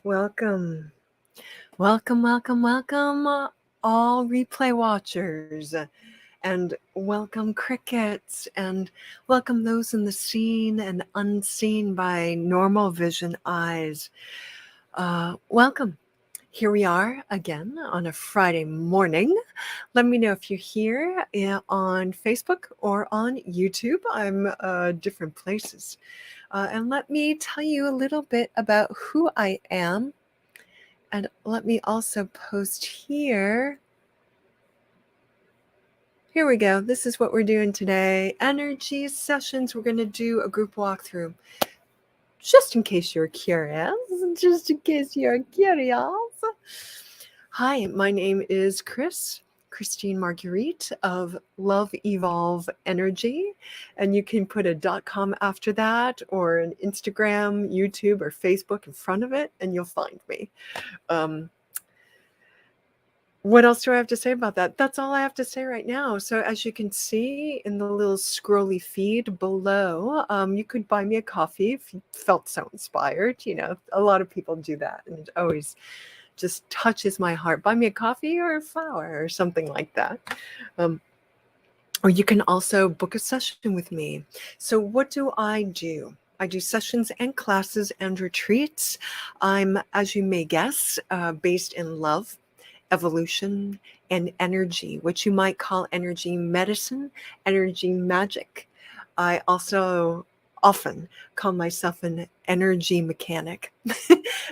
Welcome. Welcome, all replay watchers. And welcome, crickets. And welcome those in the seen and unseen by normal vision eyes. Welcome. Here we are again on a Friday morning. Let me know if you're here on Facebook or on YouTube. I'm different places. And let me tell you a little bit about who I am. And let me also post here. Here we go. This is what we're doing today. Energy sessions. We're going to do a group walkthrough. Just in case you're curious. Hi, my name is Chrystine Marguerite of LOVEVOLVENERGY. And you can put a .com after that, or an Instagram, YouTube, or Facebook in front of it, and you'll find me. What else do I have to say about that? That's all I have to say right now. So as you can see in the little scrolly feed below, you could buy me a coffee if you felt so inspired. You know, a lot of people do that, and it always just touches my heart. Buy me a coffee or a flower or something like that. Or you can also book a session with me. So what do? I do sessions and classes and retreats. I'm, as you may guess, based in love, evolution, and energy, which you might call energy medicine, energy magic. I also often call myself an energy mechanic.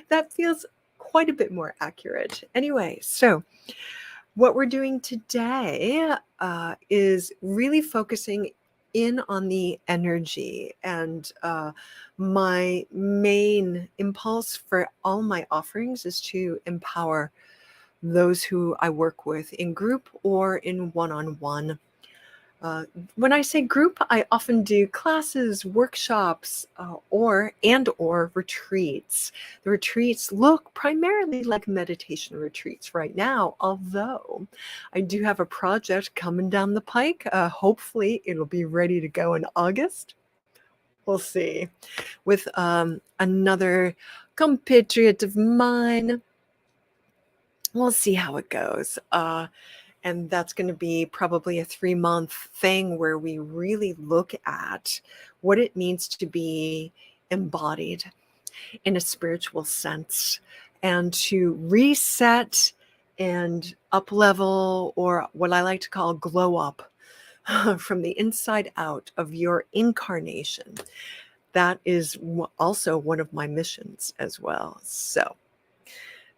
That feels quite a bit more accurate. Anyway, so what we're doing today is really focusing in on the energy, and my main impulse for all my offerings is to empower those who I work with in group or in one-on-one. When I say group, I often do classes, workshops, or retreats. The retreats look primarily like meditation retreats right now, although I do have a project coming down the pike. Hopefully it'll be ready to go in August. We'll see. With another compatriot of mine. We'll see how it goes. And that's going to be probably a 3-month thing where we really look at what it means to be embodied in a spiritual sense, and to reset and up level, or what I like to call glow up from the inside out of your incarnation. That is also one of my missions as well. So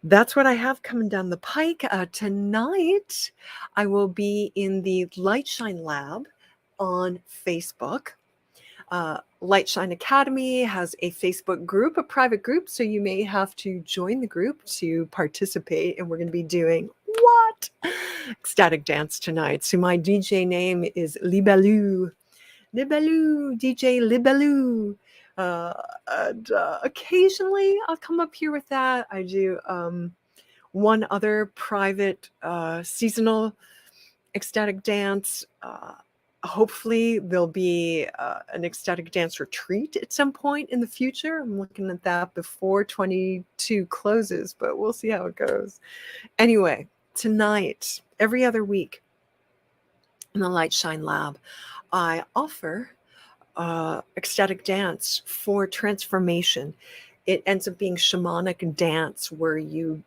that's what I have coming down the pike. Tonight, I will be in the Light Shine Lab on Facebook. Light Shine Academy has a Facebook group, a private group, so you may have to join the group to participate. And we're going to be doing what? Ecstatic dance tonight. So my DJ name is Libelou, DJ Libelou. And occasionally I'll come up here with that. I do one other private seasonal ecstatic dance. Hopefully there'll be an ecstatic dance retreat at some point in the future. I'm looking at that before 22 closes, but we'll see how it goes. Anyway, tonight, every other week in the Light Shine Lab, I offer ecstatic dance for transformation. It ends up being shamanic dance where you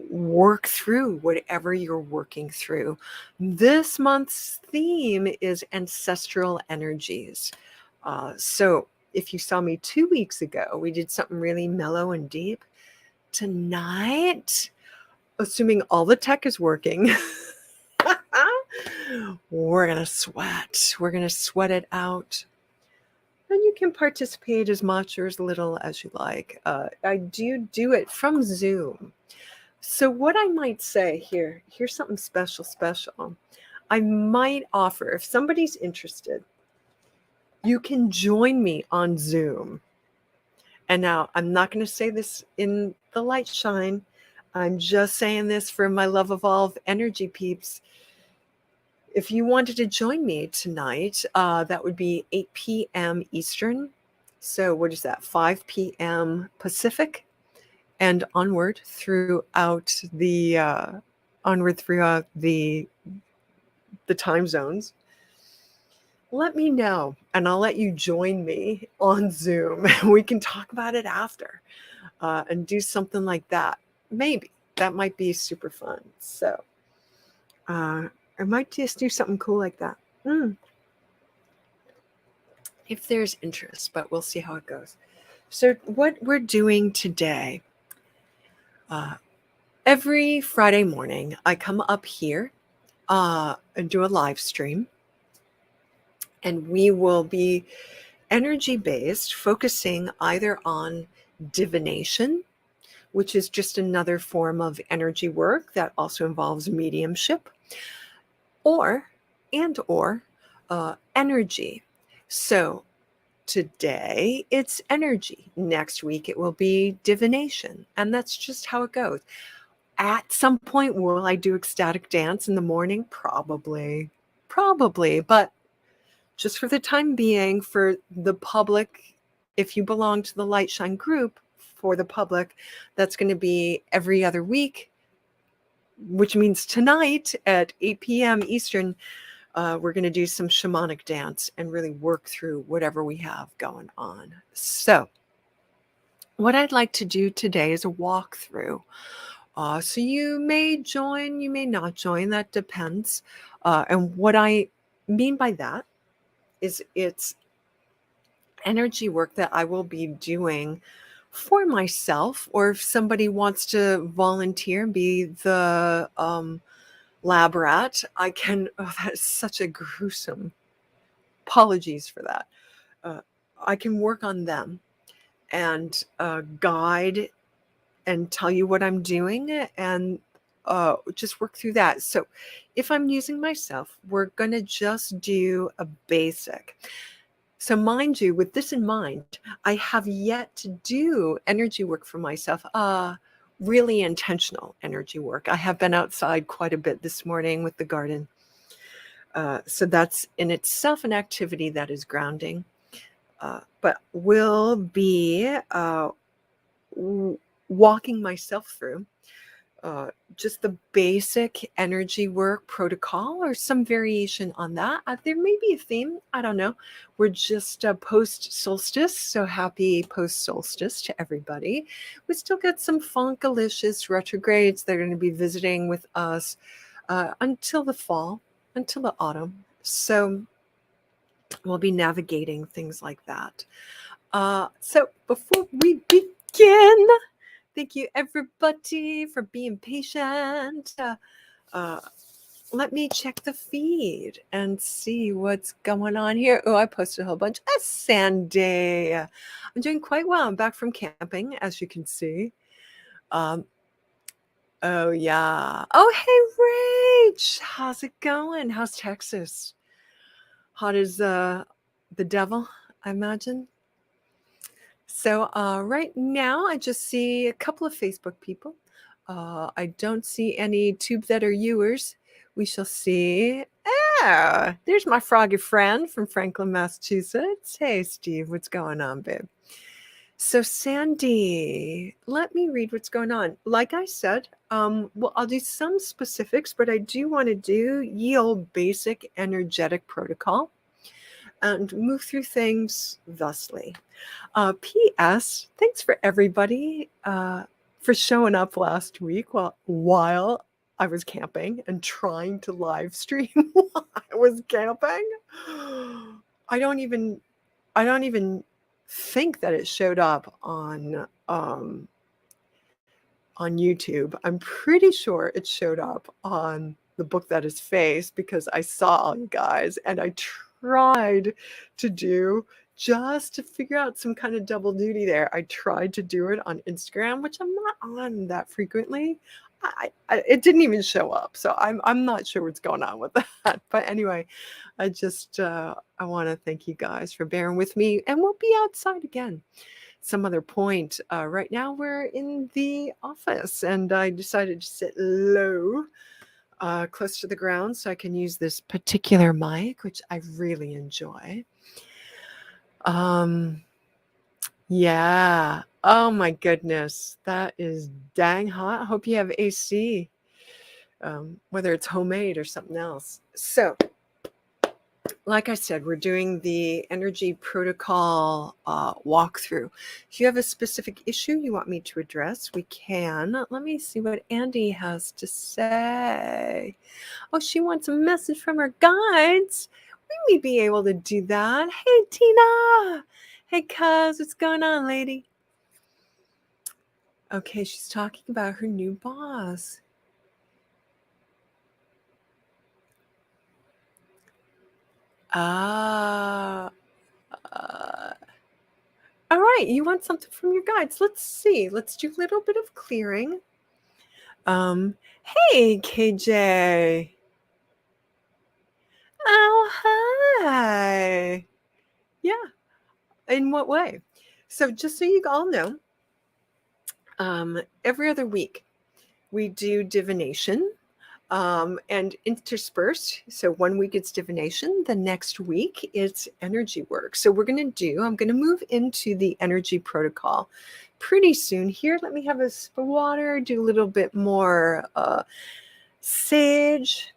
work through whatever you're working through. This month's theme is ancestral energies. So if you saw me 2 weeks ago, we did something really mellow and deep. Tonight, assuming all the tech is working, we're going to sweat. We're going to sweat it out. And you can participate as much or as little as you like. I do it from Zoom. So what I might say here's something special. I might offer, if somebody's interested, you can join me on Zoom. And now I'm not going to say this in the Light Shine. I'm just saying this for my Love Evolve energy peeps. If you wanted to join me tonight, that would be 8 p.m. Eastern. So what is that? 5 p.m. Pacific. and onward throughout the time zones, let me know and I'll let you join me on Zoom. We can talk about it after and do something like that. Maybe that might be super fun. So I might just do something cool like that. If there's interest, but we'll see how it goes. So what we're doing today, every Friday morning, I come up here and do a live stream. And we will be energy based, focusing either on divination, which is just another form of energy work that also involves mediumship, or energy. So today it's energy. Next week it will be divination. And that's just how it goes. At some point, will I do ecstatic dance in the morning? Probably. But just for the time being, for the public, if you belong to the Light Shine group, for the public, that's going to be every other week, which means tonight at 8 p.m. Eastern, we're going to do some shamanic dance and really work through whatever we have going on. So what I'd like to do today is a walkthrough. So you may join, you may not join, that depends. And what I mean by that is it's energy work that I will be doing for myself, or if somebody wants to volunteer and be the lab rat, I can. Oh, that is such a gruesome. Apologies for that. I can work on them and guide and tell you what I'm doing and just work through that. So if I'm using myself, we're going to just do a basic. So mind you, with this in mind, I have yet to do energy work for myself, really intentional energy work. I have been outside quite a bit this morning with the garden. So that's in itself an activity that is grounding, but will be walking myself through just the basic energy work protocol or some variation on that. There may be a theme. I don't know. We're just post solstice. So happy post solstice to everybody. We still got some funkalicious retrogrades that are going to be visiting with us until the fall, until the autumn. So we'll be navigating things like that. So before we begin, thank you, everybody, for being patient. Let me check the feed and see what's going on here. Oh, I posted a whole bunch. Sandy. I'm doing quite well. I'm back from camping, as you can see. Oh, yeah. Oh, hey, Rach. How's it going? How's Texas? Hot as the devil, I imagine. So right now, I just see a couple of Facebook people. I don't see any tube that are viewers. We shall see. Ah, there's my froggy friend from Franklin, Massachusetts. Hey, Steve, what's going on, babe? So Sandy, let me read what's going on. Like I said, well, I'll do some specifics, but I do want to do ye old basic energetic protocol and move through things thusly. P.S. Thanks for everybody for showing up last week while I was camping and trying to live stream while I was camping. I don't even think that it showed up on YouTube. I'm pretty sure it showed up on the book that is Face, because I saw all you guys and I tried to do just to figure out some kind of double duty there. I tried to do it on Instagram, which I'm not on that frequently. It didn't even show up, so I'm not sure what's going on with that. But anyway, I just I want to thank you guys for bearing with me, and we'll be outside again some other point. Right now we're in the office, and I decided to sit low, close to the ground, so I can use this particular mic, which I really enjoy. Yeah. Oh my goodness. That is dang hot. Hope you have AC, whether it's homemade or something else. So, like I said, we're doing the energy protocol walkthrough. If you have a specific issue you want me to address, we can. Let me see what Andy has to say. Oh, she wants a message from her guides. We may be able to do that. Hey, Tina. Hey, cuz, what's going on, lady? Okay, she's talking about her new boss. Ah. All right, you want something from your guides. Let's see. Let's do a little bit of clearing. Hey, KJ. Oh, hi. Yeah. In what way? So, just so you all know, every other week we do divination. And interspersed. So 1 week it's divination. The next week it's energy work. So I'm going to move into the energy protocol pretty soon here. Let me have a sip of water, do a little bit more sage.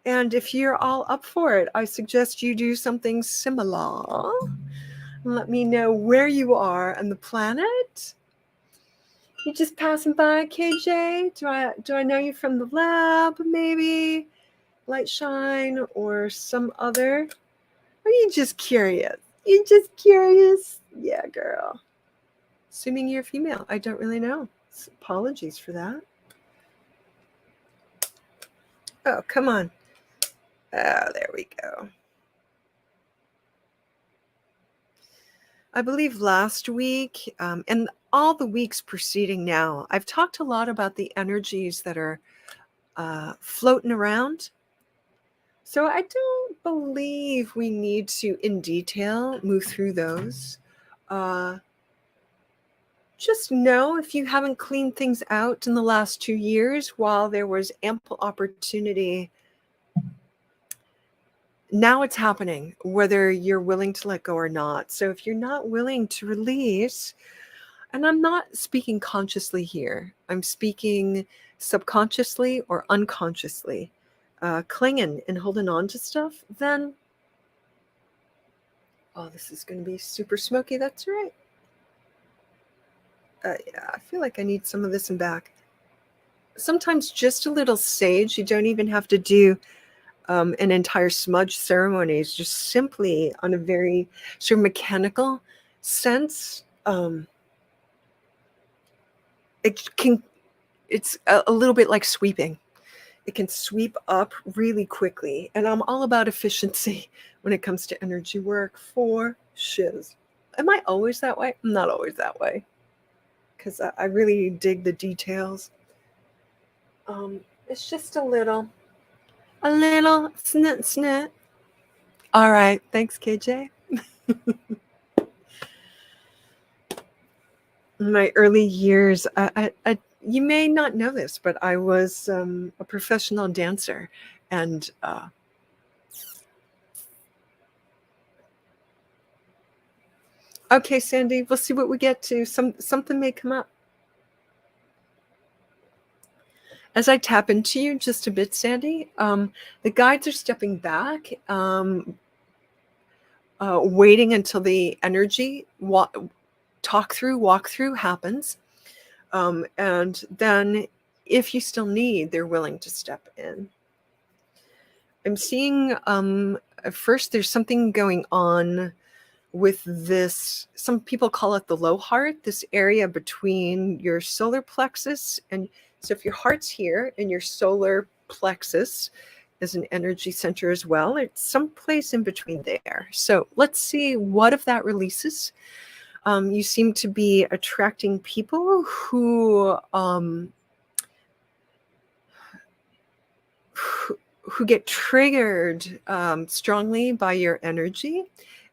And if you're all up for it, I suggest you do something similar. Let me know where you are on the planet. You just passing by, KJ? Do I know you from the lab, maybe? Light shine or some other? Or are you just curious? You just curious? Yeah, girl. Assuming you're female. I don't really know. Apologies for that. Oh, come on. Oh, there we go. I believe last week and all the weeks preceding now, I've talked a lot about the energies that are floating around. So I don't believe we need to, in detail, move through those. Just know if you haven't cleaned things out in the last 2 years while there was ample opportunity, now it's happening, whether you're willing to let go or not. So if you're not willing to release, and I'm not speaking consciously here, I'm speaking subconsciously or unconsciously, clinging and holding on to stuff, then, oh, this is going to be super smoky. That's right. Yeah, I feel like I need some of this in back. Sometimes just a little sage. You don't even have to do an entire smudge ceremony. It's just simply on a very sort of mechanical sense. It's a little bit like sweeping. It can sweep up really quickly. And I'm all about efficiency when it comes to energy work for shiz. Am I always that way? I'm not always that way, because I really dig the details. It's just a little snit snit. All right, thanks, KJ. In my early years, you may not know this, but I was a professional dancer, and okay, Sandy, we'll see what we get to. Something may come up. As I tap into you just a bit, Sandy, the guides are stepping back, waiting until the energy walkthrough happens. And then if you still need, they're willing to step in. I'm seeing, first, there's something going on with this. Some people call it the low heart, this area between your solar plexus. And so if your heart's here and your solar plexus is an energy center as well, it's someplace in between there. So let's see what if that releases. You seem to be attracting people who get triggered strongly by your energy,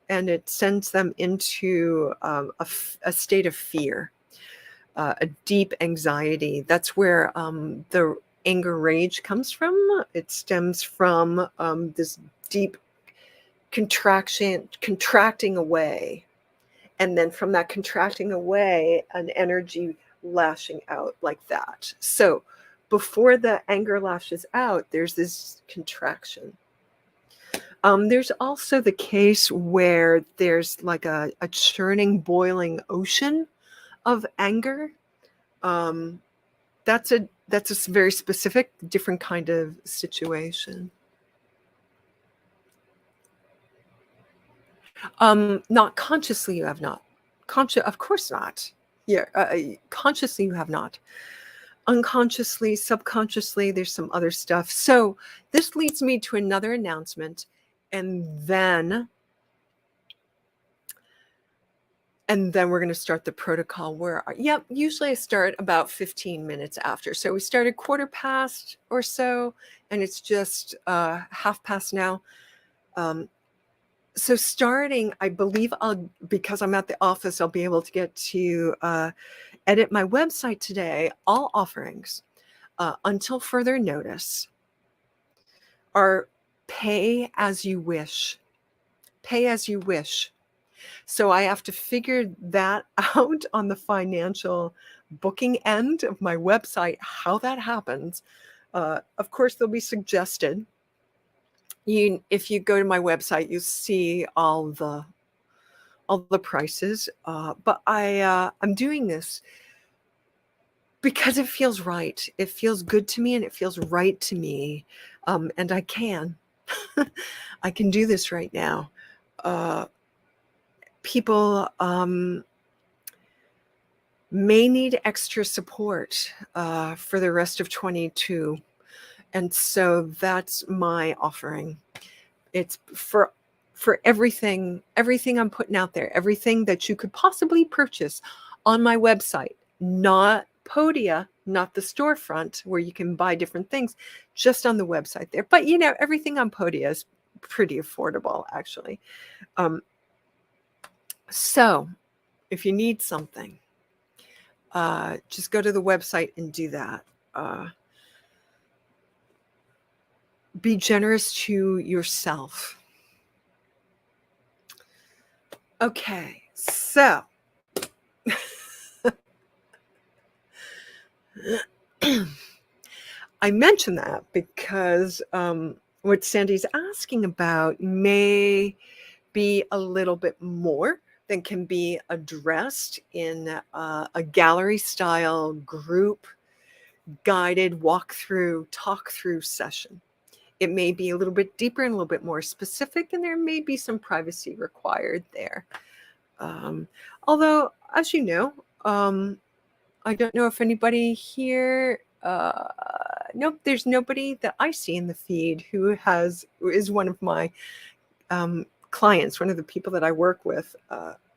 and it sends them into a state of fear, a deep anxiety. That's where the anger rage comes from. It stems from this deep contracting away. And then from that contracting away, an energy lashing out like that. So before the anger lashes out, there's this contraction. There's also the case where there's like a churning, boiling ocean of anger. That's a very specific, different kind of situation. Not consciously, you have not. Of course not. Yeah, consciously, you have not. Unconsciously, subconsciously, there's some other stuff. So this leads me to another announcement, and then we're going to start the protocol usually I start about 15 minutes after. So we started 1/4 or so, and it's just 1/2 now. So starting, I believe because I'm at the office, I'll be able to get to edit my website today. All offerings until further notice are pay as you wish. Pay as you wish. So I have to figure that out on the financial booking end of my website, how that happens. Of course, they'll be suggested. If you go to my website, you see all the prices. But I'm doing this because it feels right. It feels good to me, and it feels right to me. And I can do this right now. People may need extra support for the rest of 22. And so that's my offering. It's for everything I'm putting out there, everything that you could possibly purchase on my website, not Podia, not the storefront where you can buy different things, just on the website there. But everything on Podia is pretty affordable, actually. So if you need something, just go to the website and do that. Be generous to yourself. Okay, so I mention that because what Sandy's asking about may be a little bit more than can be addressed in a gallery style group guided walkthrough, talk through session. It may be a little bit deeper and a little bit more specific, and there may be some privacy required there. Although, as you know, I don't know if anybody here, nope, there's nobody that I see in the feed who is one of my clients, one of the people that I work with,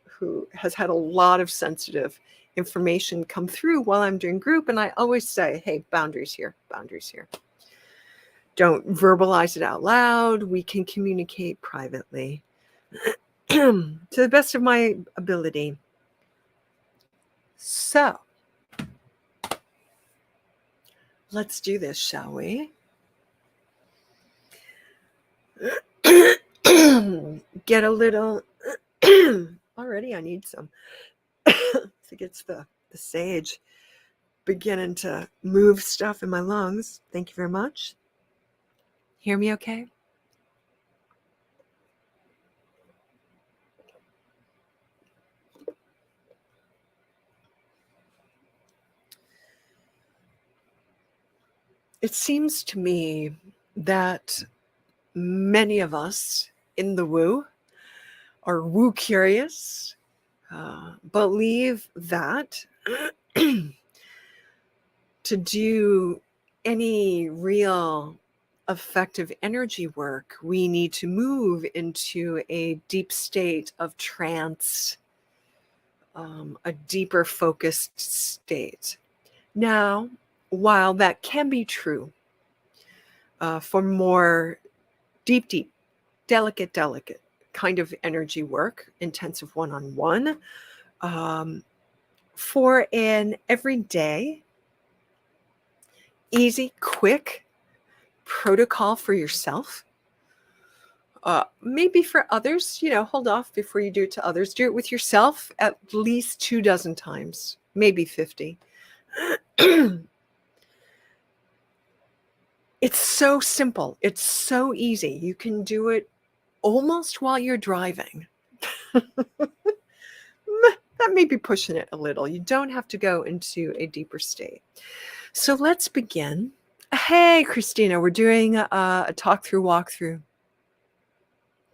who has had a lot of sensitive information come through while I'm doing group. And I always say, hey, boundaries here, boundaries here. Don't verbalize it out loud. We can communicate privately to the best of my ability. So let's do this, shall we? Get a little already I need some. I think it's the sage beginning to move stuff in my lungs. Thank you very much. Hear me okay? It seems to me that many of us in the woo are woo curious, believe that to do any real effective energy work, we need to move into a deep state of trance, a deeper focused state. Now, while that can be true for more deep, delicate kind of energy work, intensive one-on-one, for an everyday, easy, quick protocol for yourself, Maybe for others, hold off before you do it to others. Do it with yourself at least 24 times, maybe 50. It's so simple. It's so easy. You can do it almost while you're driving. That may be pushing it a little. You don't have to go into a deeper state. So let's begin. Hey, Christina, we're doing a walkthrough.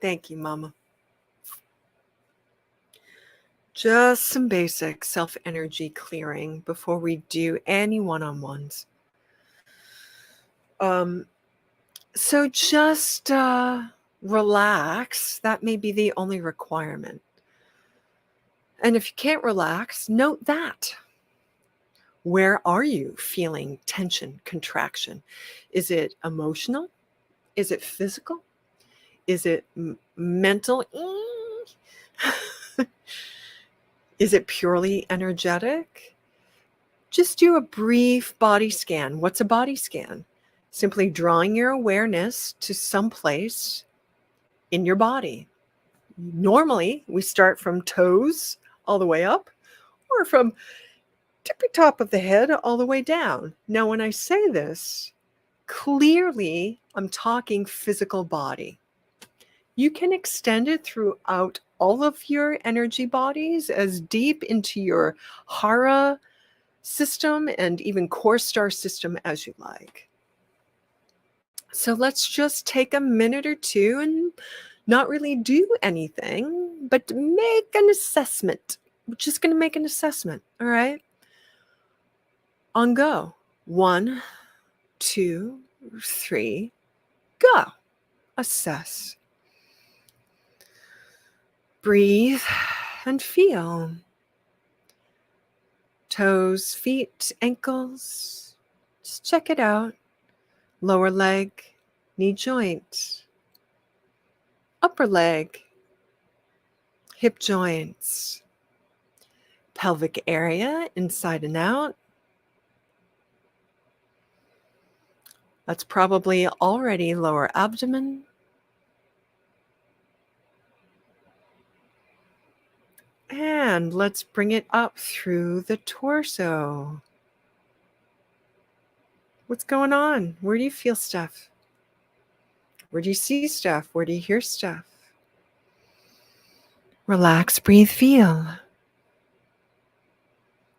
Thank you, Mama. Just some basic self-energy clearing before we do any one-on-ones. So just relax. That may be the only requirement. And if you can't relax, note that. Where are you feeling tension, contraction? Is it emotional? Is it physical? Is it mental? Is it purely energetic? Just do a brief body scan. What's a body scan? Simply drawing your awareness to some place in your body. Normally, we start from toes all the way up, or from tippy top of the head all the way down. Now, when I say this, clearly I'm talking physical body. You can extend it throughout all of your energy bodies, as deep into your hara system and even core star system as you like. So let's just take a minute or two and not really do anything, but make an assessment. We're just going to make an assessment, all right? On go. 1, 2, 3, go. Assess. Breathe and feel. Toes, feet, ankles. Just check it out. Lower leg, knee joint. Upper leg, hip joints. Pelvic area, inside and out. That's probably already lower abdomen. And let's bring it up through the torso. What's going on? Where do you feel stuff? Where do you see stuff? Where do you hear stuff? Relax, breathe, feel.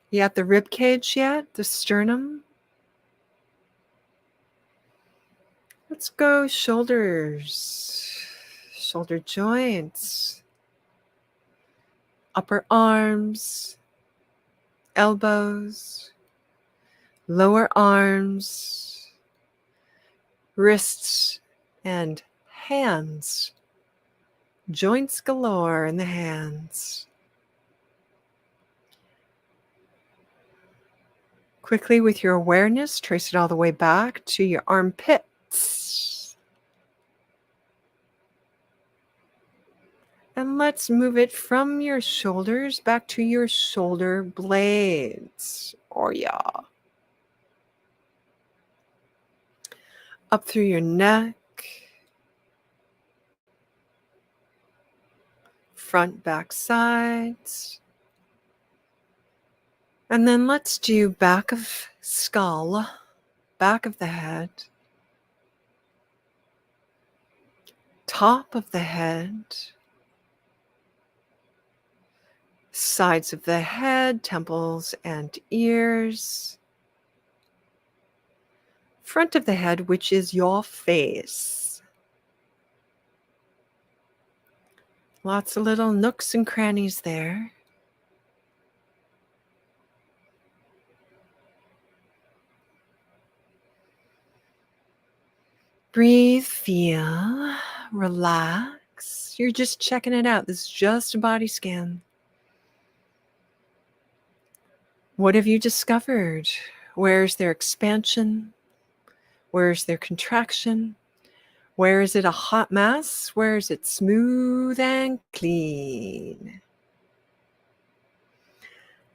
You at the rib cage yet? The sternum? Let's go shoulders, shoulder joints, upper arms, elbows, lower arms, wrists, and hands. Joints galore in the hands. Quickly, with your awareness, trace it all the way back to your armpits. And let's move it from your shoulders back to your shoulder blades. Oh, yeah. Up through your neck. Front, back, sides. And then let's do back of skull, back of the head, top of the head, sides of the head, temples and ears, front of the head, which is your face. Lots of little nooks and crannies there. Breathe, feel, relax. You're just checking it out. This is just a body scan. What have you discovered? Where's their expansion? Where's their contraction? Where is it a hot mess? Where is it smooth and clean?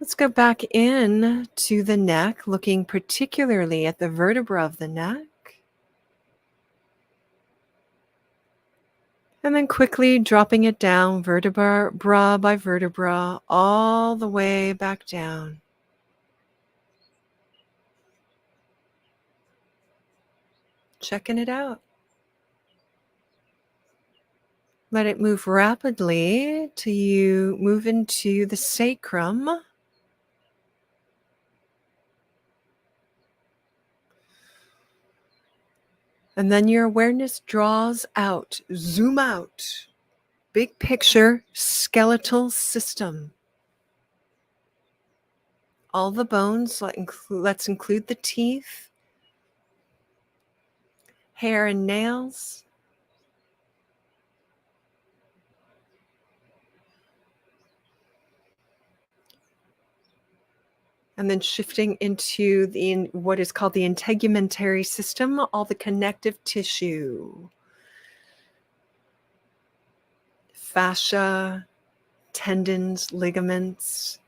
Let's go back in to the neck, looking particularly at the vertebra of the neck. And then quickly dropping it down vertebra by vertebra, all the way back down. Checking it out. Let it move rapidly till you move into the sacrum. And then your awareness draws out, zoom out, big picture, skeletal system. All the bones, let's include the teeth, hair and nails. And then shifting into what is called the integumentary system, all the connective tissue, fascia, tendons, ligaments.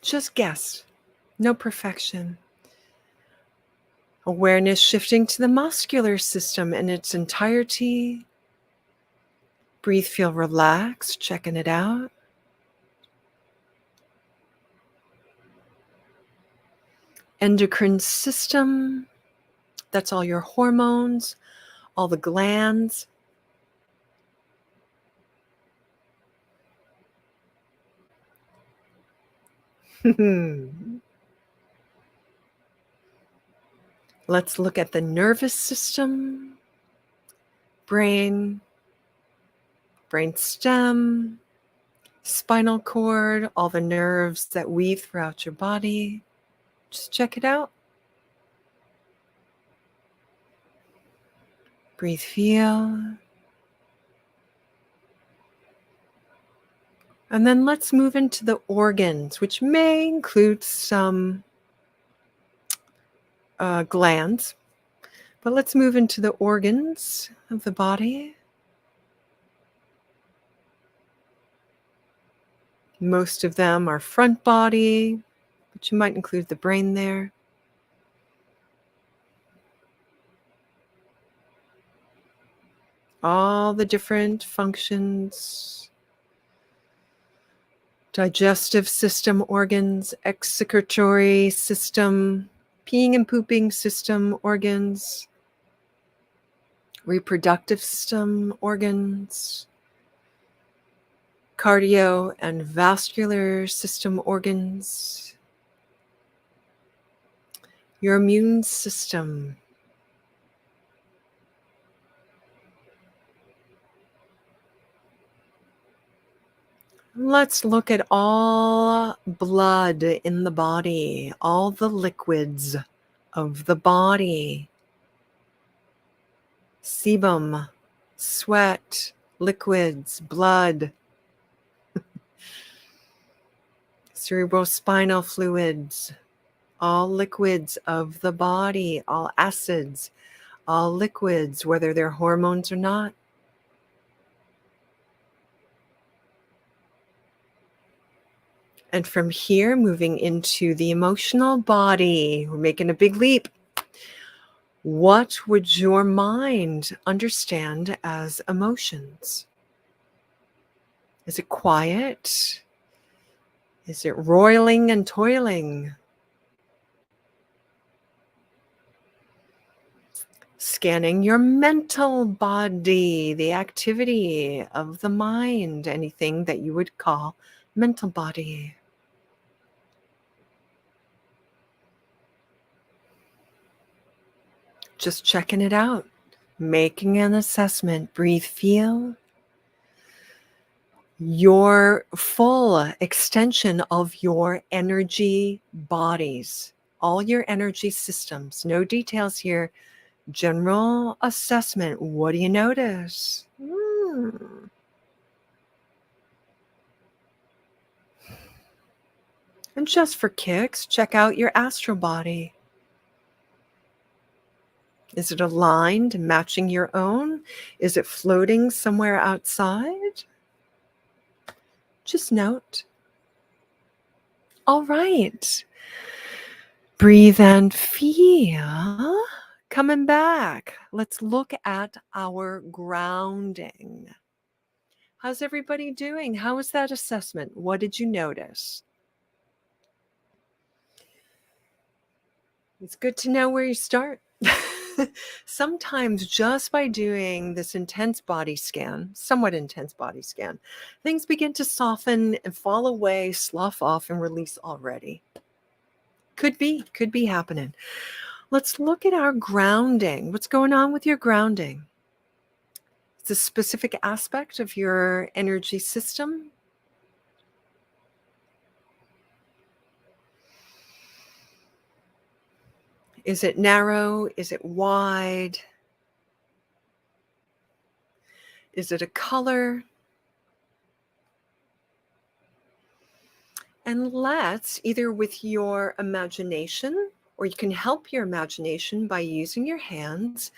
Just guess, no perfection. Awareness shifting to the muscular system in its entirety. Breathe, feel relaxed, checking it out. Endocrine system, that's all your hormones, all the glands. Let's look at the nervous system, brain stem, spinal cord, all the nerves that weave throughout your body. Just check it out. Breathe, feel. And then let's move into the organs, which may include some glands. But let's move into the organs of the body. Most of them are front body, but you might include the brain there. All the different functions. Digestive system organs, excretory system, peeing and pooping system organs, reproductive system organs, cardio and vascular system organs, your immune system, let's look at all blood in the body, all the liquids of the body. Sebum, sweat, liquids, blood, cerebrospinal fluids, all liquids of the body, all acids, all liquids, whether they're hormones or not. And from here, moving into the emotional body, we're making a big leap. What would your mind understand as emotions? Is it quiet? Is it roiling and toiling? Scanning your mental body, the activity of the mind, anything that you would call mental body. Just checking it out, making an assessment. Breathe, feel. Your full extension of your energy bodies, all your energy systems. No details here. General assessment. What do you notice? And just for kicks, check out your astral body. Is it aligned, matching your own? Is it floating somewhere outside? Just note. All right. Breathe and feel. Coming back, let's look at our grounding. How's everybody doing? How was that assessment? What did you notice? It's good to know where you start. Sometimes just by doing this intense body scan, somewhat intense body scan, things begin to soften and fall away, slough off, and release already. Could be happening. Let's look at our grounding. What's going on with your grounding? It's a specific aspect of your energy system. Is it narrow? Is it wide? Is it a color? And let's, either with your imagination, or you can help your imagination by using your hands,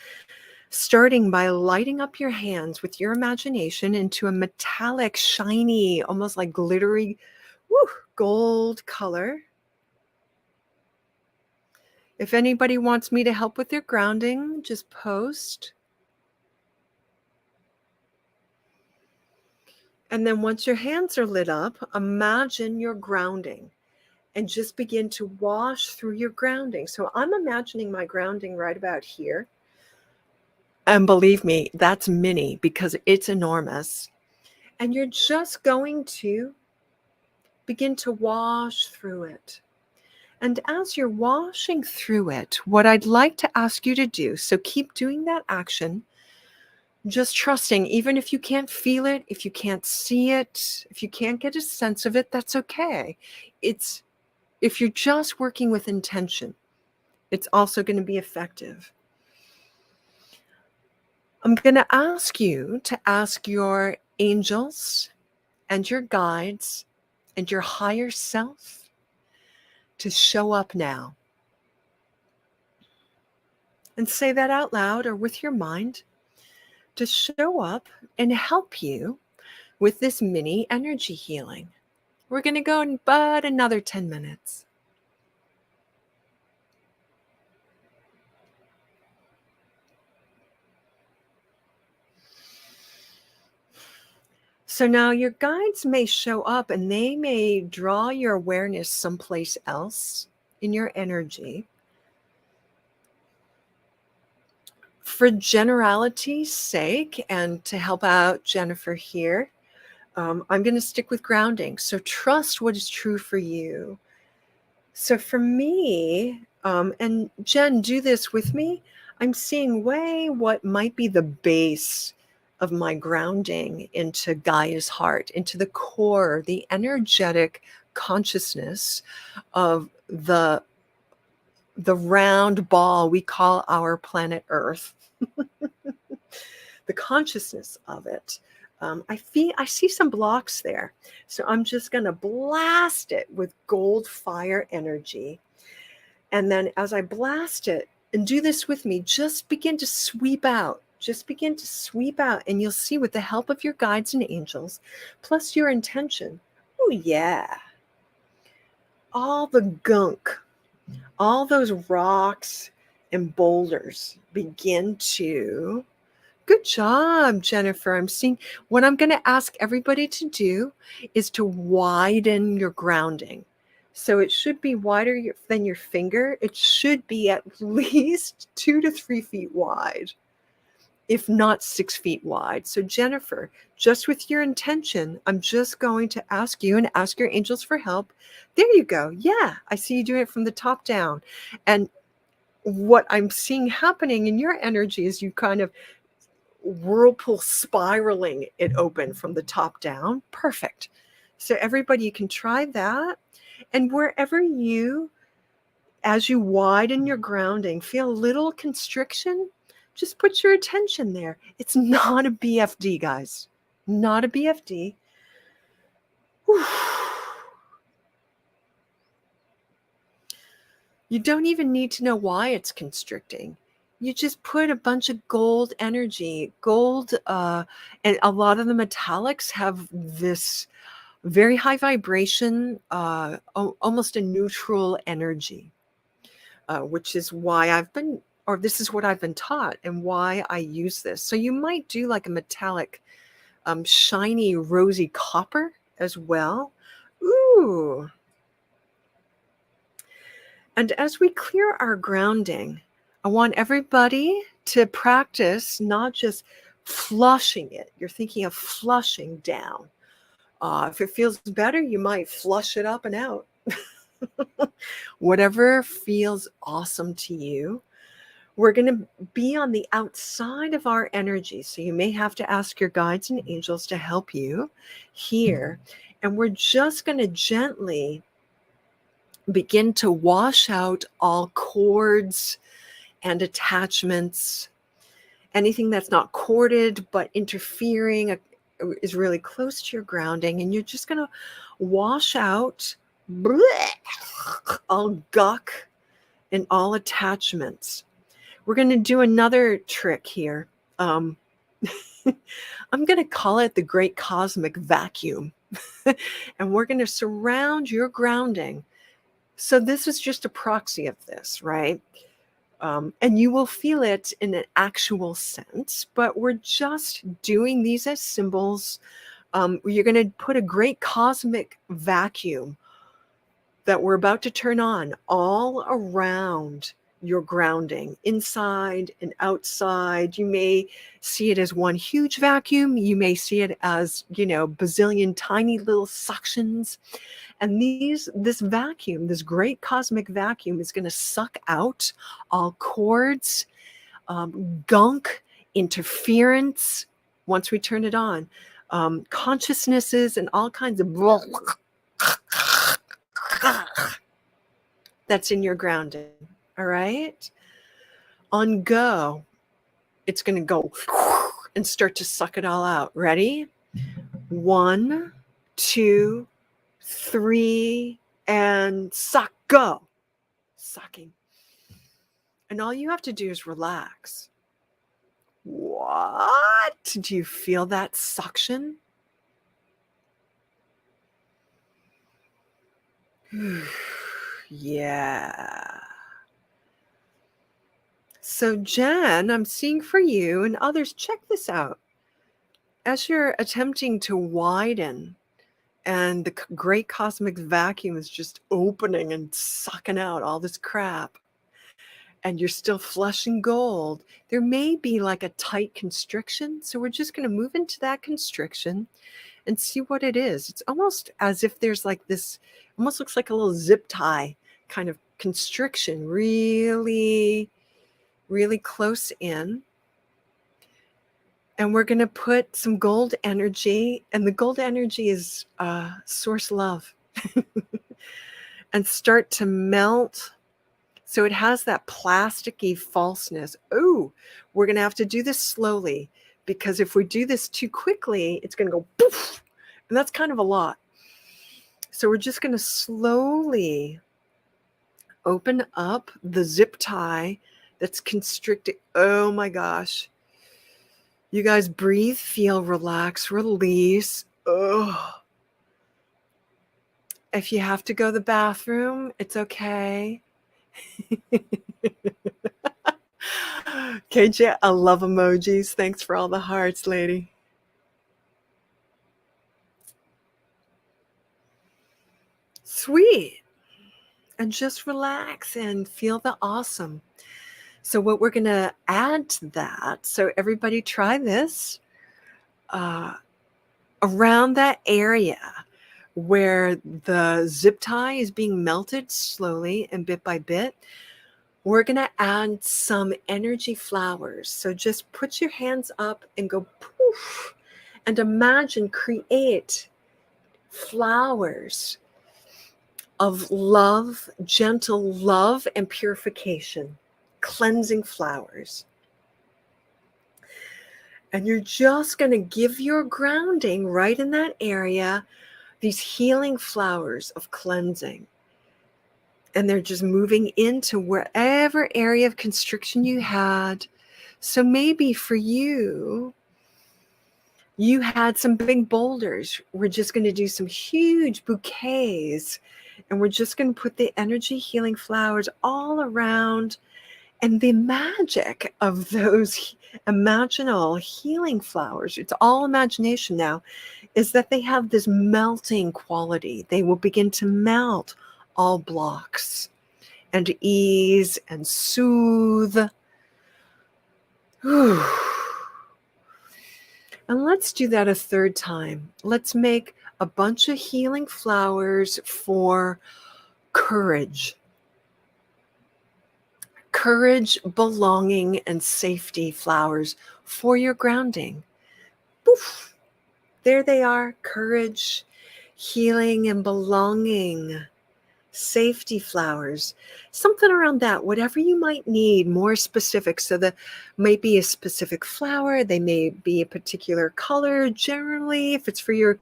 starting by lighting up your hands with your imagination into a metallic, shiny, almost like glittery, gold color. If anybody wants me to help with their grounding, just post. And then once your hands are lit up, imagine your grounding and just begin to wash through your grounding. So I'm imagining my grounding right about here. And believe me, that's mini because it's enormous. And you're just going to begin to wash through it. And as you're washing through it, what I'd like to ask you to do, so keep doing that action, just trusting, even if you can't feel it, if you can't see it, if you can't get a sense of it, that's okay. It's, if you're just working with intention, it's also going to be effective. I'm going to ask you to ask your angels and your guides and your higher self to show up now. And say that out loud or with your mind, to show up and help you with this mini energy healing. We're going to go in about another 10 minutes. So now your guides may show up and they may draw your awareness someplace else in your energy. For generality's sake, and to help out Jennifer here, I'm going to stick with grounding. So trust what is true for you. So for me, and Jen, do this with me, I'm seeing what might be the base of my grounding into Gaia's heart, into the core, the energetic consciousness of the round ball we call our planet Earth. The consciousness of it. I see some blocks there. So I'm just going to blast it with gold fire energy. And then as I blast it, and do this with me, just begin to sweep out. Just begin to sweep out. And you'll see, with the help of your guides and angels, plus your intention, oh yeah, all the gunk, all those rocks and boulders begin to... Good job, Jennifer. I'm seeing, what I'm going to ask everybody to do is to widen your grounding. So it should be wider than your finger. It should be at least 2 to 3 feet wide, if not 6 feet wide. So Jennifer, just with your intention, I'm just going to ask you and ask your angels for help. There you go. Yeah, I see you doing it from the top down. And what I'm seeing happening in your energy is you kind of whirlpool spiraling it open from the top down. Perfect. So everybody, you can try that. And wherever you, as you widen your grounding, feel a little constriction, just put your attention there. It's not a BFD, guys. Not a BFD. Whew. You don't even need to know why it's constricting. You just put a bunch of gold energy, and a lot of the metallics have this very high vibration, almost a neutral energy, which is why I've been or this is what I've been taught and why I use this. So you might do like a metallic, shiny, rosy copper as well. Ooh. And as we clear our grounding, I want everybody to practice not just flushing it. You're thinking of flushing down. If it feels better, you might flush it up and out. Whatever feels awesome to you. We're going to be on the outside of our energy. So you may have to ask your guides and angels to help you here. And we're just going to gently begin to wash out all cords and attachments, anything that's not corded but interfering is really close to your grounding. And you're just going to wash out all guck and all attachments. We're going to do another trick here. I'm going to call it the Great Cosmic Vacuum. And we're going to surround your grounding. So this is just a proxy of this, right? And you will feel it in an actual sense, but we're just doing these as symbols. You're going to put a great cosmic vacuum that we're about to turn on all around your grounding, inside and outside. You may see it as one huge vacuum. You may see it as, bazillion tiny little suctions. And this vacuum, this great cosmic vacuum, is going to suck out all cords, gunk, interference, once we turn it on, consciousnesses and all kinds of that's in your grounding. All right. On go, it's going to go and start to suck it all out. Ready? 1, 2, 3, and suck. Go. Sucking. And all you have to do is relax. What? Do you feel that suction? Yeah. So Jen, I'm seeing for you and others, check this out. As you're attempting to widen and the great cosmic vacuum is just opening and sucking out all this crap, and you're still flushing gold, there may be like a tight constriction. So we're just going to move into that constriction and see what it is. It's almost as if there's like this, almost looks like a little zip tie kind of constriction, really, really close in. And we're going to put some gold energy, and the gold energy is source love, and start to melt. So it has that plasticky falseness. Oh, we're going to have to do this slowly, because if we do this too quickly, it's going to go poof. And that's kind of a lot. So we're just going to slowly open up the zip tie that's constricted. Oh my gosh. You guys breathe, feel, relax, release. Oh. If you have to go to the bathroom, it's okay. KJ, I love emojis. Thanks for all the hearts, lady. Sweet. And just relax and feel the awesome. So what we're going to add to that, so everybody try this, around that area where the zip tie is being melted slowly and bit by bit, we're going to add some energy flowers. So just put your hands up and go poof, and imagine, create flowers of love, gentle love and purification, cleansing flowers. And you're just going to give your grounding right in that area these healing flowers of cleansing. And they're just moving into wherever area of constriction you had. So maybe for you, you had some big boulders. We're just going to do some huge bouquets. And we're just going to put the energy healing flowers all around And the magic of those imaginal healing flowers, it's all imagination now, is that they have this melting quality. They will begin to melt all blocks and ease and soothe. Whew. And let's do that a third time. Let's make a bunch of healing flowers for courage. Courage, belonging, and safety flowers for your grounding. Poof. There they are. Courage, healing, and belonging. Safety flowers. Something around that. Whatever you might need, more specific. So that might be a specific flower. They may be a particular color. Generally, if it's for your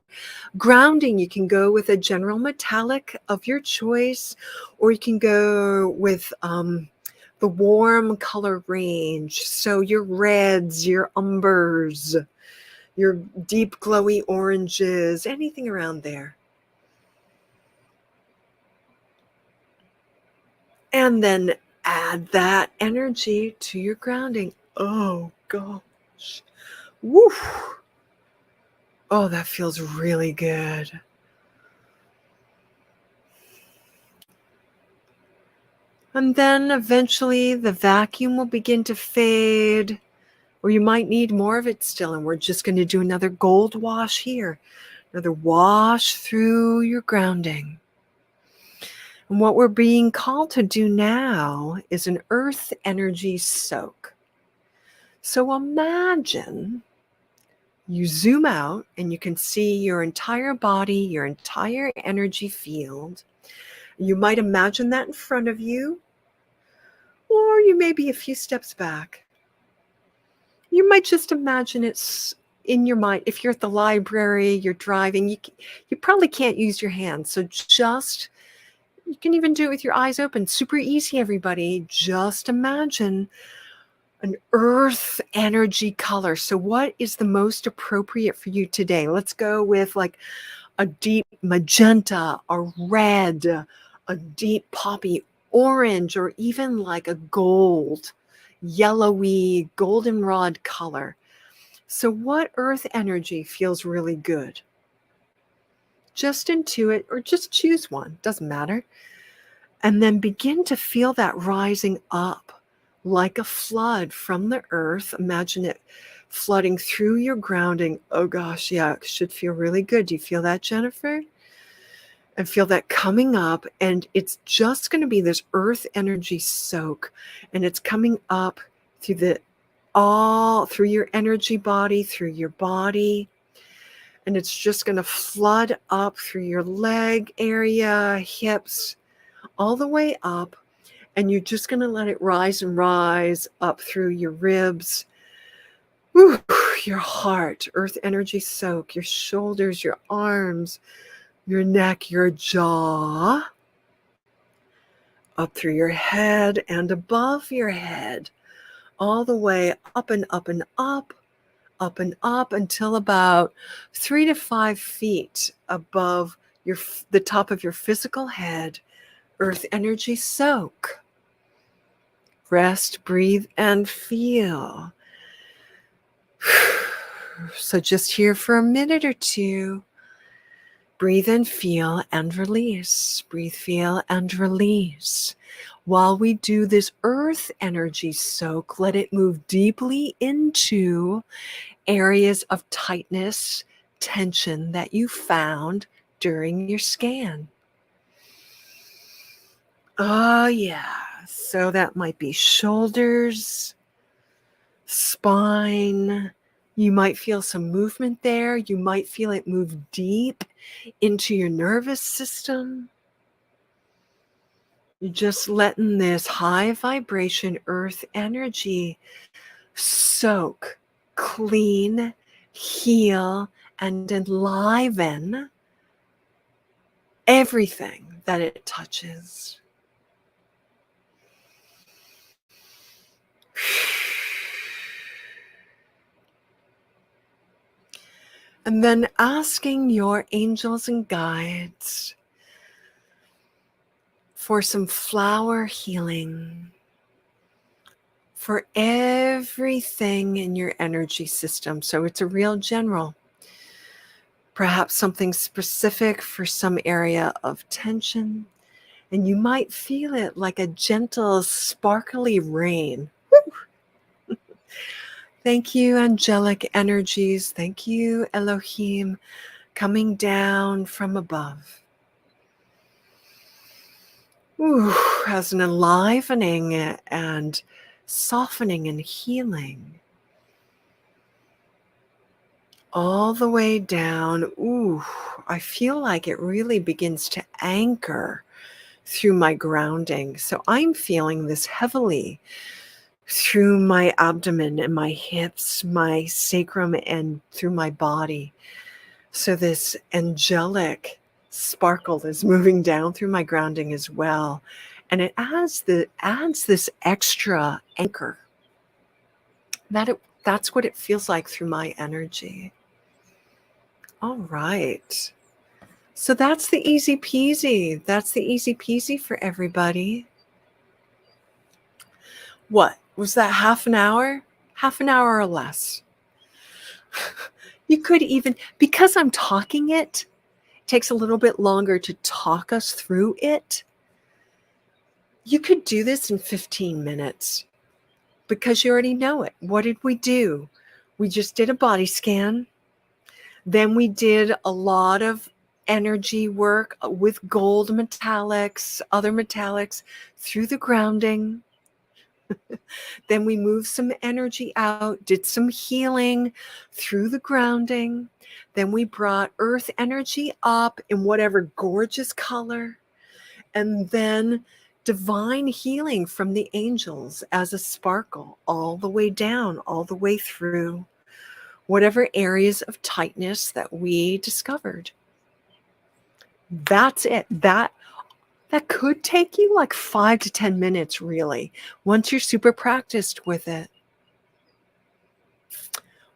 grounding, you can go with a general metallic of your choice, or you can go with the warm color range. So your reds, your umbers, your deep glowy oranges, anything around there. And then add that energy to your grounding. Oh gosh. Woo. Oh, that feels really good. And then eventually the vacuum will begin to fade, or you might need more of it still. And we're just going to do another gold wash here, another wash through your grounding. And what we're being called to do now is an earth energy soak. So imagine you zoom out and you can see your entire body, your entire energy field. You might imagine that in front of you, or you may be a few steps back. You might just imagine it's in your mind. If you're at the library, you're driving, you probably can't use your hands. So just, you can even do it with your eyes open. Super easy, everybody. Just imagine an earth energy color. So what is the most appropriate for you today? Let's go with like a deep magenta, a red, a deep poppy orange, or even like a gold, yellowy, goldenrod color. So what earth energy feels really good? Just intuit or just choose one, doesn't matter. And then begin to feel that rising up like a flood from the earth. Imagine it flooding through your grounding. Oh gosh, yeah, it should feel really good. Do you feel that, Jennifer? And feel that coming up, and it's just going to be this earth energy soak, and it's coming up through through your energy body, through your body, and it's just going to flood up through your leg area, hips, all the way up, and you're just going to let it rise and rise up through your ribs, whew, your heart, earth energy soak, your shoulders, your arms, your neck, your jaw, up through your head and above your head, all the way up and up and up, up and up until about 3 to 5 feet above the top of your physical head. Earth energy soak. Rest, breathe, and feel. So just here for a minute or two. Breathe and feel and release. Breathe, feel, and release. While we do this earth energy soak, let it move deeply into areas of tightness, tension that you found during your scan. Oh, yeah. So that might be shoulders, spine. You might feel some movement there. You might feel it move deep into your nervous system. You're just letting this high vibration earth energy soak, clean, heal, and enliven everything that it touches. And then asking your angels and guides for some flower healing. for everything in your energy system. So it's a real general. Perhaps something specific for some area of tension. And you might feel it like a gentle, sparkly rain. Thank you, angelic energies. Thank you, Elohim, coming down from above. Ooh, as an enlivening and softening and healing. All the way down. Ooh, I feel like it really begins to anchor through my grounding. So I'm feeling this heavily through my abdomen and my hips, my sacrum, and through my body. So this angelic sparkle is moving down through my grounding as well. And it adds this extra anchor. That's what it feels like through my energy. All right. So that's the easy peasy. That's the easy peasy for everybody. What? Was that half an hour? Half an hour or less. You could even, because I'm talking it takes a little bit longer to talk us through it. You could do this in 15 minutes because you already know it. What did we do? We just did a body scan. Then we did a lot of energy work with gold metallics, other metallics through the grounding. Then we moved some energy out, did some healing through the grounding. Then we brought earth energy up in whatever gorgeous color. And then divine healing from the angels as a sparkle all the way down, all the way through whatever areas of tightness that we discovered. That's it. That could take you like 5 to 10 minutes, really, once you're super practiced with it.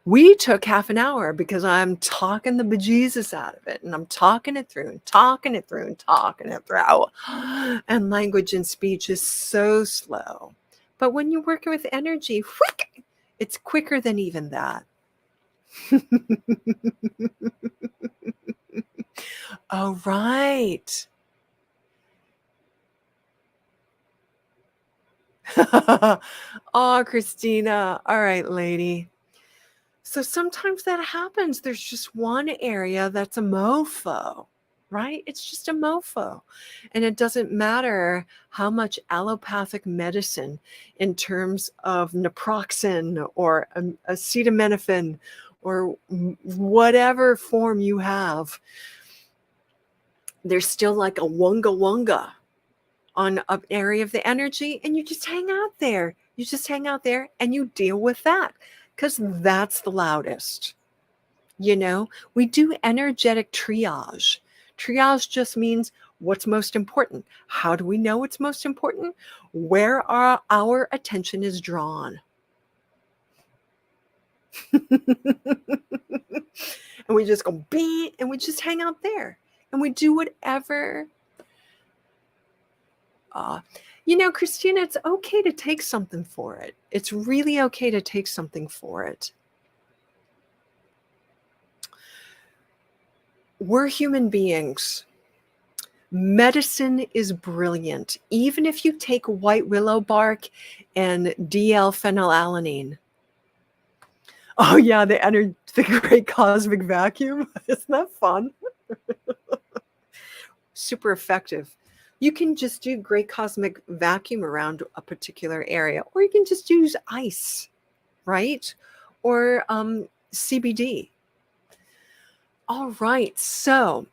We took half an hour because I'm talking the bejesus out of it, and I'm talking it through and talking it through and talking it through. And language and speech is so slow. But when you're working with energy, whick, it's quicker than even that. All right. Oh, Christina. All right, lady. So sometimes that happens. There's just one area that's a mofo, right? It's just a mofo. And it doesn't matter how much allopathic medicine in terms of naproxen or acetaminophen or whatever form you have. There's still like a wunga on an area of the energy, and you just hang out there. You just hang out there and you deal with that because that's the loudest. You know, we do energetic triage. Triage just means what's most important. How do we know what's most important? Where our attention is drawn. And we just go beep, and we just hang out there. And we do whatever. You know, Christina, it's okay to take something for it. It's really okay to take something for it. We're human beings. Medicine is brilliant. Even if you take white willow bark and DL-phenylalanine. Oh yeah, the great cosmic vacuum. Isn't that fun? Super effective. You can just do great cosmic vacuum around a particular area, or you can just use ice, right? Or CBD. All right, so,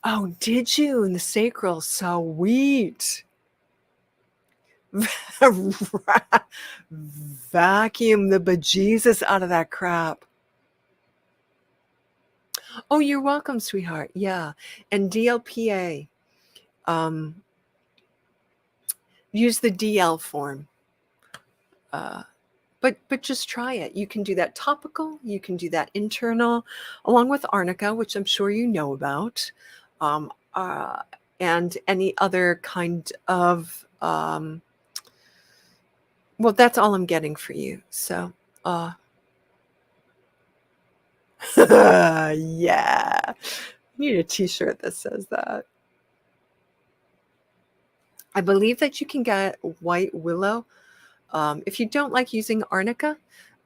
oh, did you in the sacral? Sweet. Vacuum the bejesus out of that crap. Oh, you're welcome, sweetheart. Yeah. And DLPA. Use the DL form. But just try it. You can do that topical. You can do that internal, along with arnica, which I'm sure you know about, and any other kind of Well, that's all I'm getting for you. So, uh, yeah. I need a t-shirt that says that. I believe that you can get white willow. If you don't like using arnica,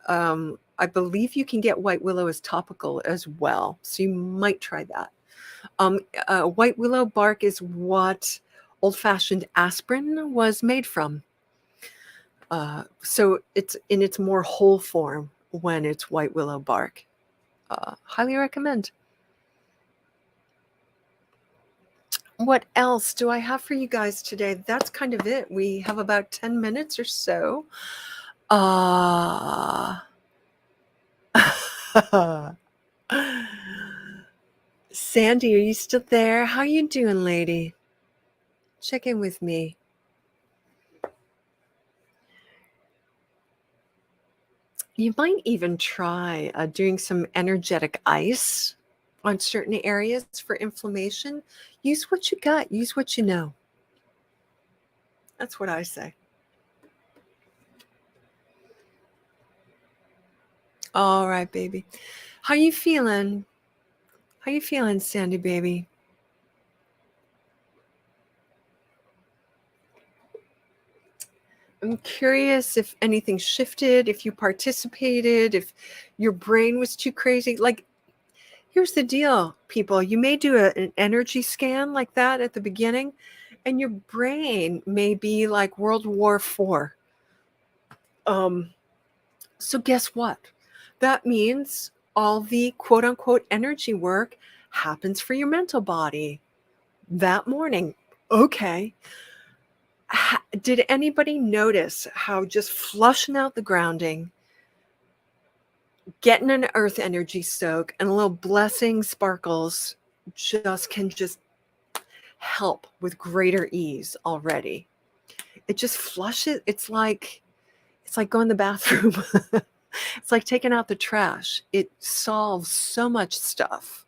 I believe you can get white willow as topical as well. So you might try that. White willow bark is what old-fashioned aspirin was made from. So it's in its more whole form when it's white willow bark. Highly recommend. What else do I have for you guys today? That's kind of it. We have about 10 minutes or so. Sandy, are you still there? How you doing, lady? Check in with me. You might even try doing some energetic ice on certain areas for inflammation. Use what you got. Use what you know. That's what I say. All right, baby. How you feeling? How you feeling, Sandy, baby? I'm curious if anything shifted, if you participated, if your brain was too crazy. Like, here's the deal, people. You may do an energy scan like that at the beginning, and your brain may be like World War IV. So guess what? That means all the quote unquote energy work happens for your mental body that morning. Okay. Did anybody notice how just flushing out the grounding, getting an earth energy soak, and a little blessing sparkles can help with greater ease already? It just flushes. It's like going to the bathroom. It's like taking out the trash. It solves so much stuff.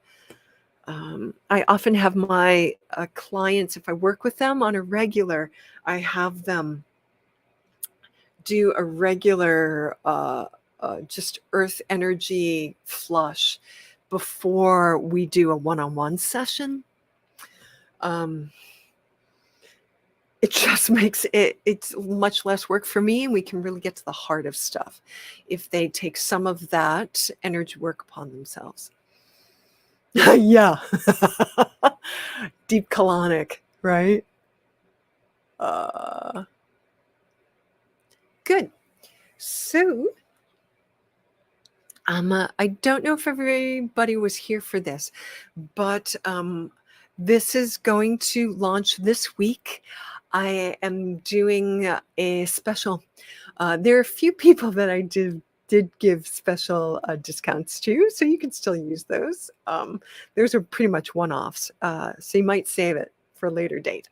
I often have my clients, if I work with them on a regular, I have them do a regular just earth energy flush before we do a one-on-one session. It just makes it's much less work for me, and we can really get to the heart of stuff if they take some of that energy work upon themselves. Yeah. Deep colonic, right? Good. So, I don't know if everybody was here for this, but this is going to launch this week. I am doing a special. There are a few people that I did give special discounts to, so you can still use those. Those are pretty much one-offs, so you might save it for a later date.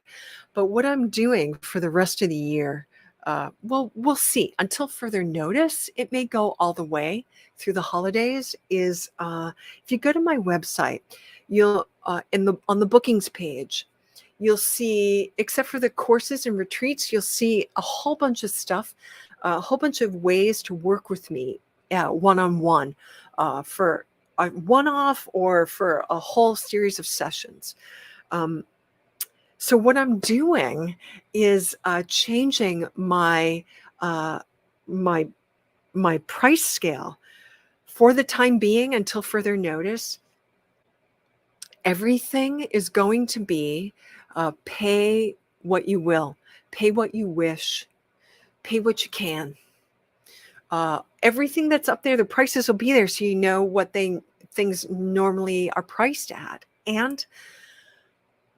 But what I'm doing for the rest of the year, well, we'll see. Until further notice, it may go all the way through the holidays. Is if you go to my website, you'll on the bookings page, you'll see, except for the courses and retreats, you'll see a whole bunch of stuff, a whole bunch of ways to work with me one-on-one for a one-off or for a whole series of sessions. So what I'm doing is changing my my my price scale for the time being until further notice. Everything is going to be pay what you will, pay what you wish, pay what you can. Everything that's up there, the prices will be there, so you know what things normally are priced at. And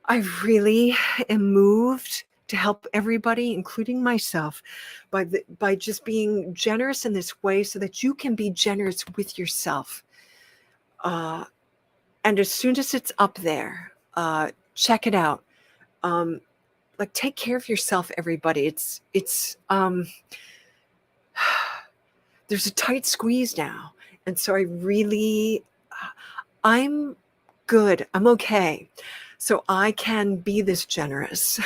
I really am moved to help everybody, including myself, by just being generous in this way so that you can be generous with yourself. And as soon as it's up there, check it out. Like, take care of yourself, everybody. It's there's a tight squeeze now. And so I'm good. I'm okay. So I can be this generous.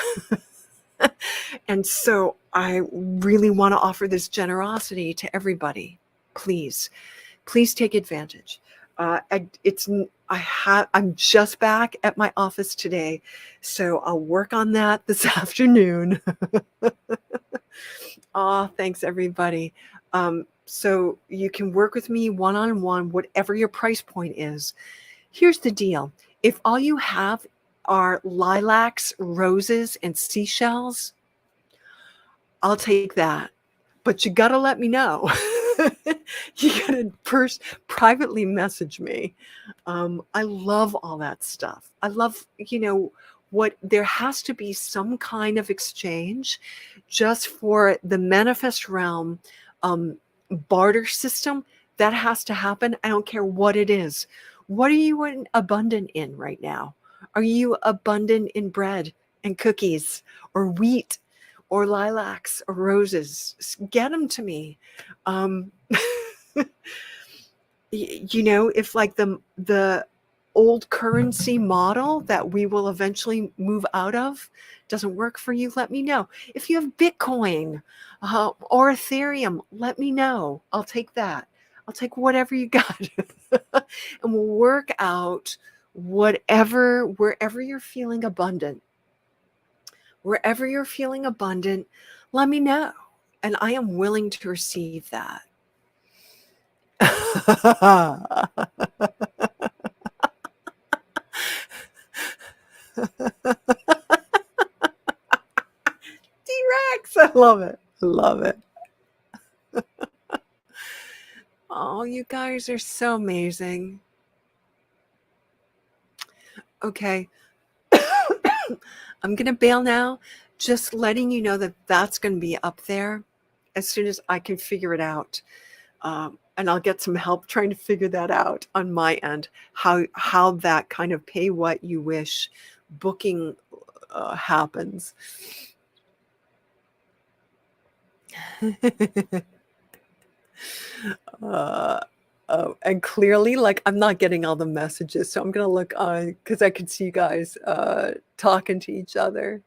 And so I really want to offer this generosity to everybody. Please, please take advantage. I'm just back at my office today, so I'll work on that this afternoon. Oh, thanks everybody. So you can work with me one-on-one, whatever your price point is. Here's the deal. If all you have are lilacs, roses, and seashells, I'll take that. But you gotta let me know. You gotta first privately message me. I love all that stuff. I love, what there has to be some kind of exchange just for the manifest realm barter system that has to happen. I don't care what it is. What are you abundant in right now? Are you abundant in bread and cookies or wheat or lilacs or roses? Get them to me. Um, if like the old currency model that we will eventually move out of doesn't work for you, let me know. If you have Bitcoin or Ethereum, let me know. I'll take that. I'll take whatever you got. And we'll work out wherever you're feeling abundant. Wherever you're feeling abundant, let me know. And I am willing to receive that. T-Rex, I love it. I love it. Oh, you guys are so amazing. Okay. I'm going to bail now. Just letting you know that that's going to be up there as soon as I can figure it out. And I'll get some help trying to figure that out on my end, how that kind of pay what you wish booking happens. And clearly, like, I'm not getting all the messages, so I'm gonna look on because I could see you guys talking to each other.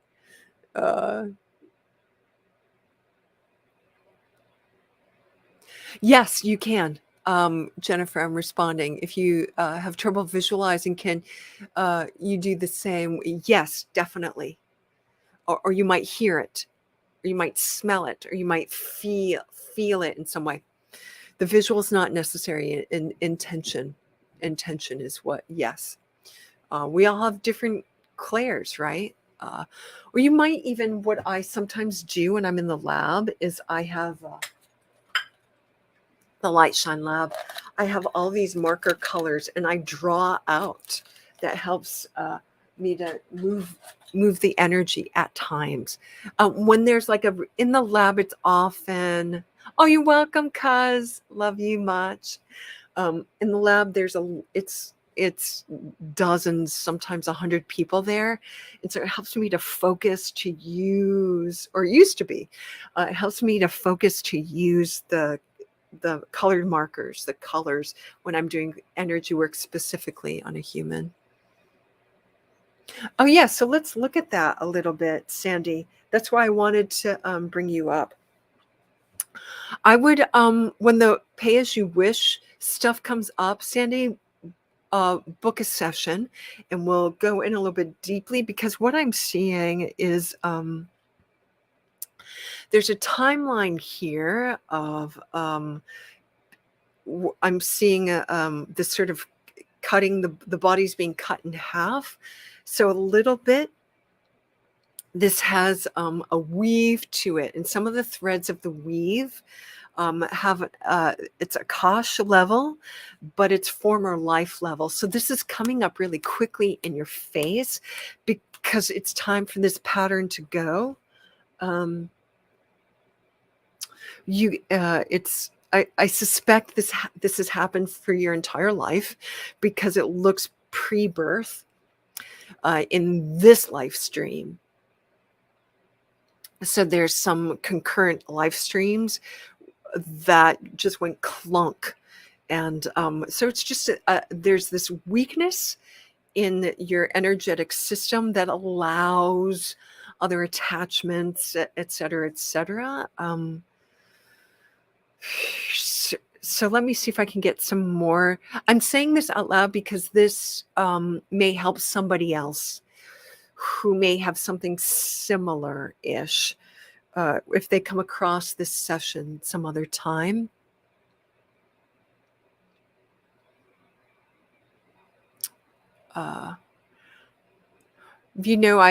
Yes, you can. Jennifer, I'm responding. If you have trouble visualizing, can you do the same? Yes, definitely. Or you might hear it, or you might smell it, or you might feel it in some way. The visual is not necessary. Intention is what. Yes, we all have different clairs, right? Or you might even, what I sometimes do when I'm in the lab is I have the Light Shine Lab. I have all these marker colors and I draw out. That helps me to move the energy at times. When there's like in the lab, it's often, oh, you're welcome, cuz. Love you much. In the lab, it's dozens, sometimes 100 people there. And so it helps me to focus to use, or used to be, it helps me to focus to use the colored markers, the colors, when I'm doing energy work specifically on a human. Oh yeah, so let's look at that a little bit, Sandy. That's why I wanted to bring you up. I would, when the pay as you wish stuff comes up, Sandy, book a session and we'll go in a little bit deeply, because what I'm seeing is there's a timeline here of I'm seeing this sort of cutting, the body's being cut in half. So a little bit, this has a weave to it, and some of the threads of the weave have it's Akash level, but it's former life level. So this is coming up really quickly in your face because it's time for this pattern to go. I suspect this has happened for your entire life because it looks pre-birth in this life stream. So there's some concurrent life streams that just went clunk. And so it's just there's this weakness in your energetic system that allows other attachments, etc., etc. So let me see if I can get some more. I'm saying this out loud because this may help somebody else who may have something similar-ish if they come across this session some other time. You know,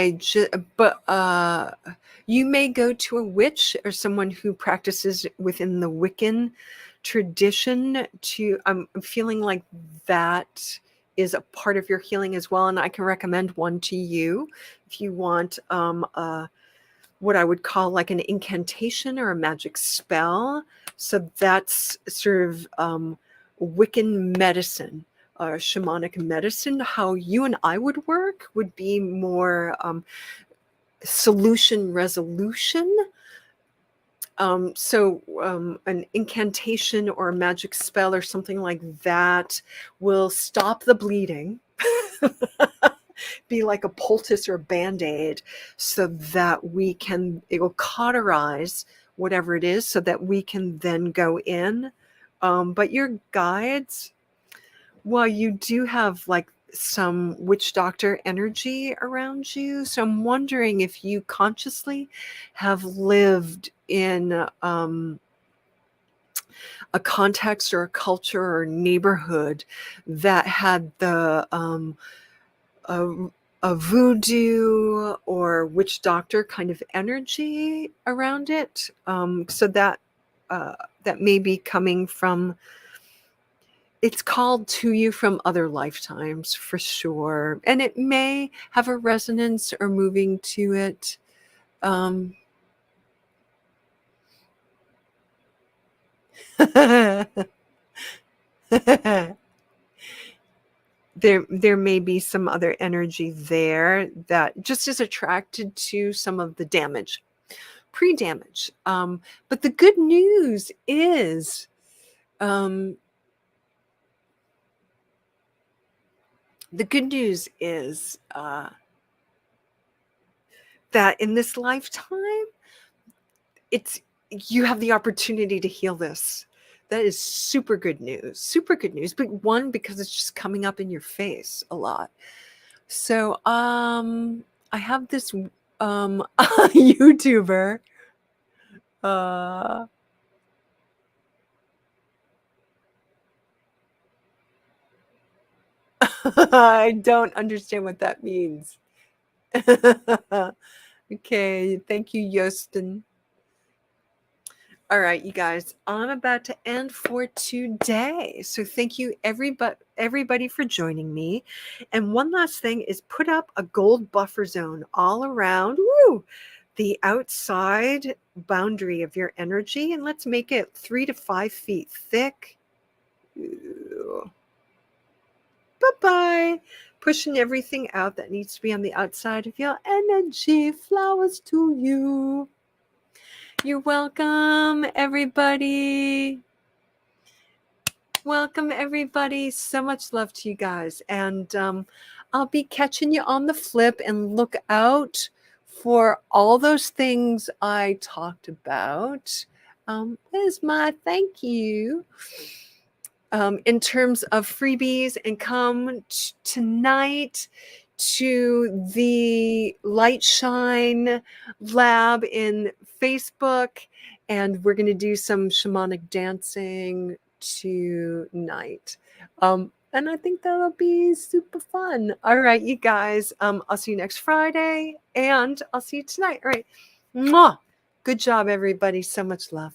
you may go to a witch or someone who practices within the Wiccan tradition I'm feeling like that is a part of your healing as well. And I can recommend one to you if you want what I would call like an incantation or a magic spell. So that's sort of Wiccan medicine. Shamanic medicine. How you and I would work would be more solution resolution. An incantation or a magic spell or something like that will stop the bleeding. Be like a poultice or a band-aid so that it will cauterize whatever it is so that we can then go in. But your guides, well, you do have like some witch doctor energy around you. So I'm wondering if you consciously have lived in a context or a culture or neighborhood that had a voodoo or witch doctor kind of energy around it. So that may be coming from, it's called to you from other lifetimes for sure. And it may have a resonance or moving to it. There may be some other energy there that just is attracted to some of the damage, pre-damage. But the good news is, that in this lifetime, you have the opportunity to heal this. That is super good news. Super good news. But one, because it's just coming up in your face a lot. So I have this YouTuber. I don't understand what that means. Okay, thank you, Justin. All right, you guys, I'm about to end for today. So thank you everybody for joining me. And one last thing is put up a gold buffer zone all around the outside boundary of your energy. And let's make it 3 to 5 feet thick. Bye-bye. Pushing everything out that needs to be on the outside of your energy. Flowers to you. You're welcome, everybody. Welcome, everybody. So much love to you guys. And I'll be catching you on the flip, and look out for all those things I talked about. There's my thank you. In terms of freebies, and come tonight to the Light Shine Lab in Facebook, and we're going to do some shamanic dancing tonight. And I think that'll be super fun. All right, you guys, I'll see you next Friday, and I'll see you tonight. All right. Mwah! Good job, everybody. So much love.